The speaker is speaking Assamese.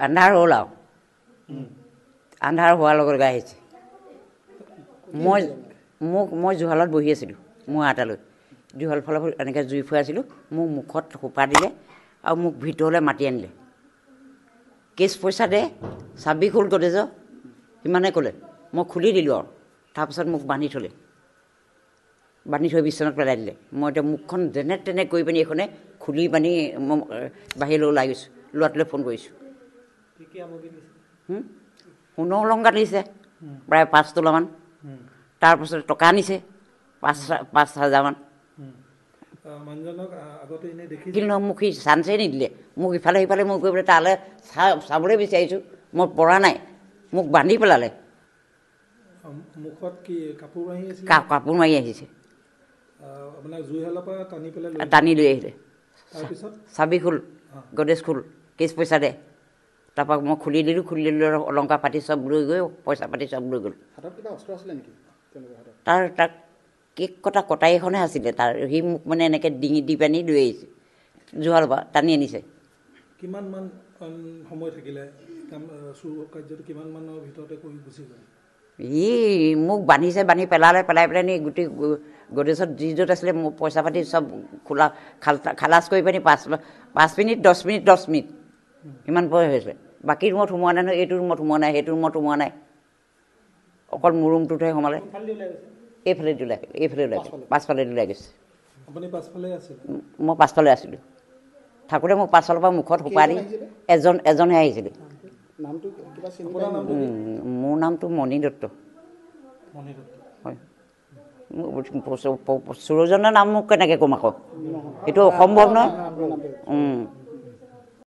আন্ধাৰ হ'ল আৰু আন্ধাৰ হোৱাৰ লগত গাই আহিছে মই জুহালত বহি আছিলোঁ মোৰ আটালৈ জুহাল ফালৰ এনেকৈ জুই ফুৱাই আছিলোঁ মোক মুখত সোপা দিলে আৰু মোক ভিতৰলৈ মাতি আনিলে কেছ পইচা দে চাবি খোল গডেজ সিমানে ক'লে মই খুলি দিলোঁ আৰু তাৰপিছত মোক বান্ধি থৈ বিচনাত পেলাই দিলে মই এতিয়া মুখখন যেনে তেনে কৰি পিনি এইখনে খুলি পানি মই বাহিৰলৈ ওলাই গৈছোঁ ল'ৰাটোলৈ ফোন কৰিছোঁ সোণৰ অলংকাৰ দিছে প্ৰায় 5 তোলামান তাৰপাছত টকা আনিছে 5,000 মান কিন্তু মোক সি চান্সেই নিদিলে মোক ইফালে সিফালে মই গৈ পেলাই তালৈ চাবলৈ বিচাৰিছোঁ মই পৰা নাই মোক বান্ধি পেলালে কাপোৰ মাৰি আহিছে টানি লৈ আহিলে চাবি খোল গডেজ খোল কেছ পইচা দে তাৰপৰা মই খুলি দিলোঁ অলংকাৰ পাতি চব লৈ গৈ পইচা পাতি চব লৈ গ'ল তাৰ কেক কটা কটাই এখনে আছিলে তাৰ সি মোক মানে এনেকৈ ডিঙি দি পানি লৈ আহিছে জুহালৰ পৰা টানি আনিছে কিমানমান সময় থাকিলে কিমানমানৰ ভিতৰতে কৰি গুচি গ'ল ই মোক বান্ধি পেলাই নি গোটেই গডেজত যি য'ত আছিলে মোক পইচা পাতি চব খালাচ কৰি পানি 5 মিনিট 10 মিনিট ইমান পইচা হৈছিলে বাকী ৰুমত সোমোৱা নাই নহয় এইটো ৰুমত সোমোৱা নাই সেইটো ৰুমত সোমোৱা নাই অকল মোৰ ৰুমটোতহে সোমালে এইফালে পাছফালে ওলাই গৈছে মই পাছফালে আছিলোঁ থাকোঁতে মোক পাছফালৰ পৰা মুখত সোপা দি এজনহে আহিছিলে মোৰ নামটো মণি দত্ত হয় সুৰজনৰ নাম মোক কেনেকৈ ক'ম আকৌ এইটো অসম্ভৱ নহয়